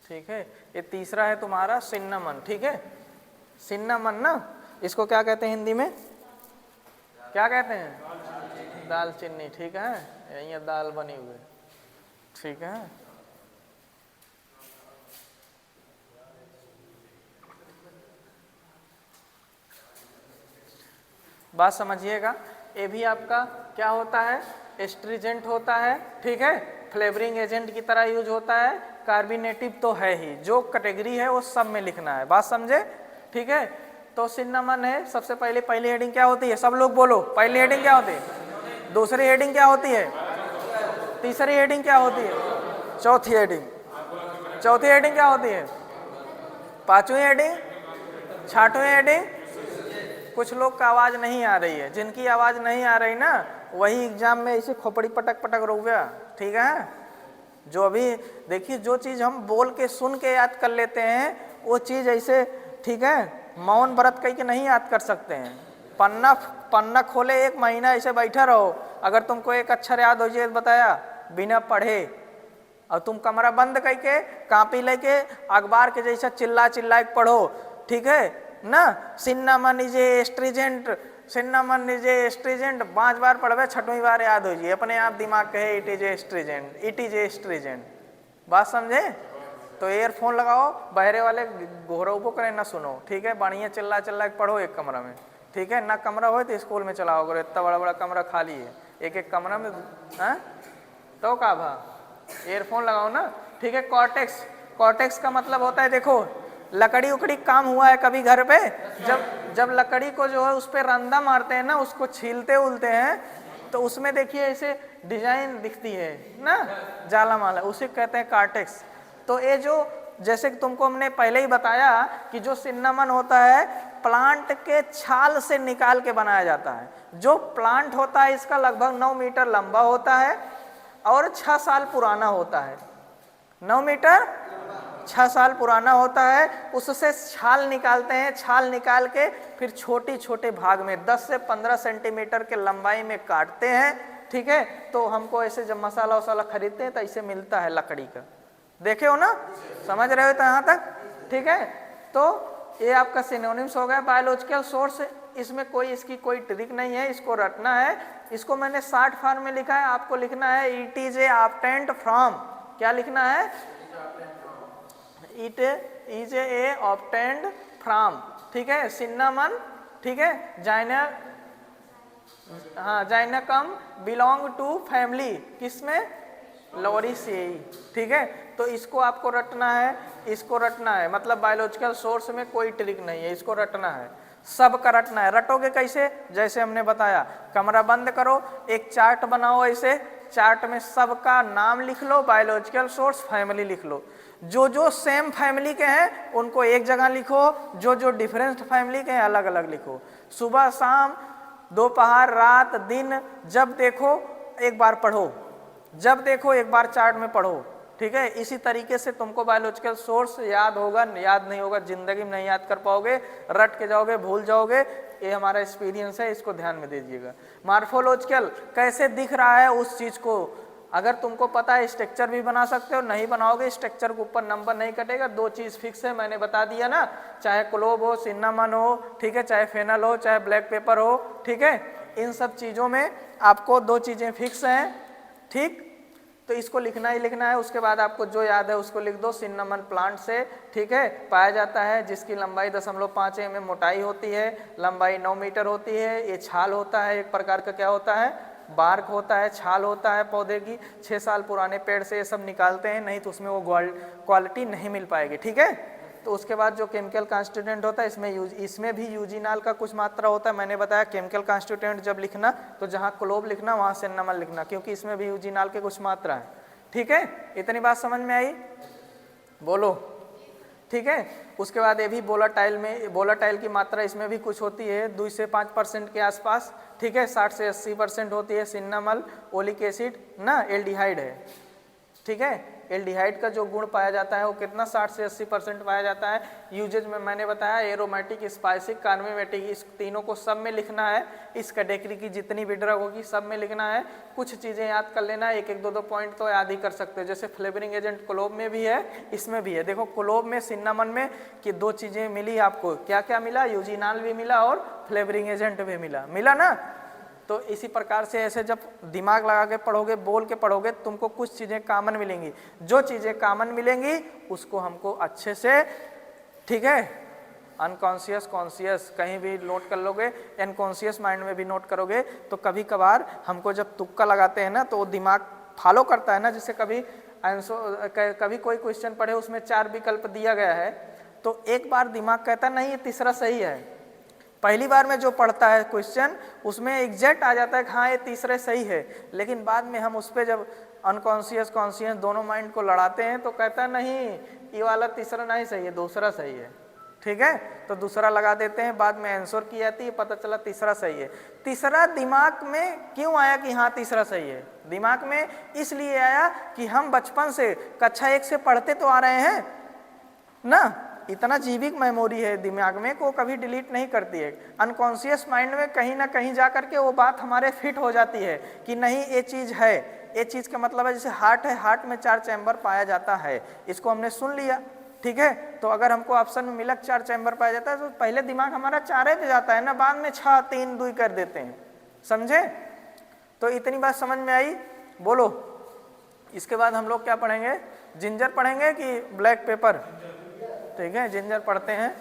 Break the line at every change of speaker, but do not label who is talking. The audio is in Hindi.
ठीक है। ये तीसरा है तुम्हारा सिन्नामन, ठीक है। सिन्नामन ना, इसको क्या कहते हैं हिंदी में, क्या कहते हैं, दालचीनी, ठीक है। यही दाल बनी हुई, ठीक है। बात समझिएगा, ये भी आपका क्या होता है, एस्ट्रीजेंट होता है, ठीक है। फ्लेवरिंग एजेंट की तरह यूज होता है, कार्बोनेटिव तो है ही, जो कैटेगरी है वो सब में लिखना है, बात समझे, ठीक है। तो सिन्नामन है, सबसे पहले पहली हेडिंग क्या होती है, सब लोग बोलो, पहली हेडिंग क्या होती है, दूसरी हेडिंग क्या होती है, तीसरी हेडिंग क्या होती है, चौथी हेडिंग, चौथी हेडिंग क्या होती है, पांचवी हेडिंग, छठवीं हेडिंग। कुछ लोग का आवाज नहीं आ रही है, जिनकी आवाज नहीं आ रही ना वही एग्जाम में ऐसे खोपड़ी पटक पटक रुक गया, ठीक है। जो अभी देखिए, जो चीज हम बोल के सुन के याद कर लेते हैं वो चीज ऐसे, ठीक है, मौन व्रत कह के नहीं याद कर सकते हैं। पन्ना पन्ना खोले एक महीना ऐसे बैठा रहो, अगर तुमको एक अक्षर याद हो जाए बताया बिना पढ़े, और तुम कमरा बंद करके कापी लेके अखबार के जैसा चिल्ला चिल्ला के पढ़ो, ठीक है ना। सिन्नामन इज एस्ट्रीजेंट, सिन्नामन इज एस्ट्रीजेंट 5 बार पढ़वे, 6वीं बार याद हो जाए, अपने आप दिमाग कहे it is astringent, it is astringent, बात समझे। तो ईयरफोन लगाओ, बहरे वाले घोरऊ करें ना सुनो, ठीक है। बढ़िया चिल्ला चिल्ला के पढ़ो एक कमरा में, ठीक है। ना कमरा हो तो स्कूल में चलाओ, अगर इतना बड़ा बड़ा कमरा खाली है, एक एक कमरा में, हाँ तो का भा ईयरफोन लगाओ ना, ठीक है। कॉर्टेक्स, कॉर्टेक्स का मतलब होता है, देखो लकड़ी उकड़ी काम हुआ है कभी घर पे, जब लकड़ी को जो है उस पर रंदा मारते हैं ना, उसको छीलते उलते हैं तो उसमें देखिए ऐसे डिजाइन दिखती है ना, जाला माला, उसे कहते हैं कॉर्टेक्स। तो ये जो, जैसे कि तुमको हमने पहले ही बताया कि जो सिन्नामन होता है प्लांट के छाल से निकाल के बनाया जाता है। जो प्लांट होता है इसका लगभग 9 मीटर लंबा होता है और 6 साल पुराना होता है, 9 मीटर 6 साल पुराना होता है। उससे छाल निकालते हैं, छाल निकाल के फिर छोटे छोटे भाग में 10 से 15 सेंटीमीटर के लंबाई में काटते हैं, ठीक है। तो हमको ऐसे जब मसाला वसाला खरीदते हैं तो ऐसे मिलता है लकड़ी का, देखे हो ना, समझ रहे हो तो यहाँ तक, ठीक है। तो ये आपका सिनोनिम्स हो गया बायोलॉजिकल सोर्स। इसमें कोई इसकी कोई ट्रिक नहीं है, इसको रटना है। इसको मैंने शॉर्ट फॉर्म में लिखा है, आपको लिखना है it is a obtained from, क्या लिखना है, it is a obtained from, ठीक है। सिन्नामन, ठीक है। जाइनर, हाँ जाइनकम बिलोंग टू फैमिली, किसमें, लॉरिसिएई, ठीक है। तो इसको आपको रटना है, इसको रटना है, मतलब बायोलॉजिकल सोर्स में कोई ट्रिक नहीं है, इसको रटना है, सब का रटना है। रटोगे कैसे, जैसे हमने बताया, कमरा बंद करो, एक चार्ट बनाओ, ऐसे चार्ट में सबका नाम लिख लो, बायोलॉजिकल सोर्स, फैमिली लिख लो। जो जो सेम फैमिली के हैं उनको एक जगह लिखो, जो जो डिफरेंट फैमिली के हैं अलग अलग लिखो। सुबह शाम दोपहर रात दिन, जब देखो एक बार पढ़ो, जब देखो एक बार चार्ट में पढ़ो, ठीक है। इसी तरीके से तुमको बायोलॉजिकल सोर्स याद होगा, याद नहीं होगा जिंदगी में नहीं याद कर पाओगे, रट के जाओगे भूल जाओगे, ये हमारा एक्सपीरियंस है, इसको ध्यान में दीजिएगा। मार्फोलॉजिकल, कैसे दिख रहा है उस चीज को, अगर तुमको पता है स्ट्रक्चर भी बना सकते हो, नहीं बनाओगे स्ट्रक्चर के ऊपर नंबर नहीं कटेगा। 2 चीज फिक्स है, मैंने बता दिया ना, चाहे क्लोव हो, सिन्नामन हो, ठीक है, चाहे फेनल हो, चाहे ब्लैक पेपर हो, ठीक है। इन सब चीजों में आपको 2 चीजें फिक्स हैं, ठीक। तो इसको लिखना ही लिखना है, उसके बाद आपको जो याद है उसको लिख दो। सिन्नामन प्लांट से, ठीक है, पाया जाता है, जिसकी लंबाई 0.5 mm मोटाई होती है, लंबाई 9 मीटर होती है। ये छाल होता है, एक प्रकार का क्या होता है, बार्क होता है, छाल होता है पौधे की। 6 साल पुराने पेड़ से ये सब निकालते हैं, नहीं तो उसमें वो क्वालिटी नहीं मिल पाएगी, ठीक है। तो उसके बाद जो केमिकल कॉन्स्टिट्यूएंट होता है, इसमें भी यूजिनाल का कुछ मात्रा होता है। मैंने बताया केमिकल कॉन्स्टिट्यूएंट जब लिखना तो जहाँ क्लोव लिखना वहाँ सिन्नामन लिखना, क्योंकि इसमें भी यूजिनाल के कुछ मात्रा है, ठीक है। इतनी बात समझ में आई, बोलो, ठीक है। उसके बाद ये भी वोलाटाइल में, वोलाटाइल की मात्रा इसमें भी कुछ होती है 2 से 5% के आसपास, ठीक है। 60 से 80% होती है। सिन्नामल ओलिक एसिड ना एल्डिहाइड है, ठीक है। एल्डिहाइड का जो गुण पाया जाता है वो कितना 60 से 80% पाया जाता है। यूजेज में मैंने बताया एरोमेटिक, स्पाइसिक, कार्बोमेटिक, इस तीनों को सब में लिखना है। इस कैटेगरी की जितनी भी ड्रग होगी सब में लिखना है। कुछ चीज़ें याद कर लेना, एक एक दो पॉइंट तो याद ही कर सकते हो। जैसे फ्लेवरिंग एजेंट क्लोव में भी है, इसमें भी है। देखो क्लोव में सिन्नामन में कि 2 चीज़ें मिली आपको, क्या क्या मिला, यूजिनाल भी मिला और फ्लेवरिंग एजेंट भी मिला ना। तो इसी प्रकार से ऐसे जब दिमाग लगा के पढ़ोगे, बोल के पढ़ोगे, तुमको कुछ चीज़ें कॉमन मिलेंगी। जो चीज़ें कॉमन मिलेंगी उसको हमको अच्छे से, ठीक है, अनकॉन्शियस कॉन्शियस कहीं भी नोट कर लोगे, अनकॉन्शियस माइंड में भी नोट करोगे। तो कभी कभार हमको जब तुक्का लगाते हैं ना तो वो दिमाग फॉलो करता है ना। जैसे कभी कोई क्वेश्चन पढ़े उसमें 4 विकल्प दिया गया है तो एक बार दिमाग कहता नहीं ये तीसरा सही है। पहली बार में जो पढ़ता है क्वेश्चन उसमें एग्जैक्ट आ जाता है कि हाँ ये तीसरे सही है, लेकिन बाद में हम उस पर जब अनकॉन्शियस कॉन्शियस दोनों माइंड को लड़ाते हैं तो कहता है नहीं ये वाला तीसरा नहीं सही है, दूसरा सही है। ठीक है, तो दूसरा लगा देते हैं, बाद में आंसर की जाती है, पता चला तीसरा सही है। तीसरा दिमाग में क्यों आया कि हाँ तीसरा सही है? दिमाग में इसलिए आया कि हम बचपन से कक्षा 1 से पढ़ते तो आ रहे हैं ना, इतना जीविक मेमोरी है दिमाग में को कभी डिलीट नहीं करती है। अनकॉन्शियस माइंड में कहीं ना कहीं जा करके वो बात हमारे फिट हो जाती है कि नहीं ये चीज़ है। ये चीज़ का मतलब है जैसे हार्ट है, हार्ट में 4 चैम्बर पाया जाता है, इसको हमने सुन लिया, ठीक है। तो अगर हमको ऑप्शन में मिला 4 चैम्बर पाया जाता है तो पहले दिमाग हमारा 4 पे जाता है ना, बाद में 6 3 2 कर देते हैं, समझे? तो इतनी बात समझ में आई? बोलो। इसके बाद हम लोग क्या पढ़ेंगे? जिंजर पढ़ेंगे कि ब्लैक पेपर? ठीक है, जिंजर पढ़ते हैं।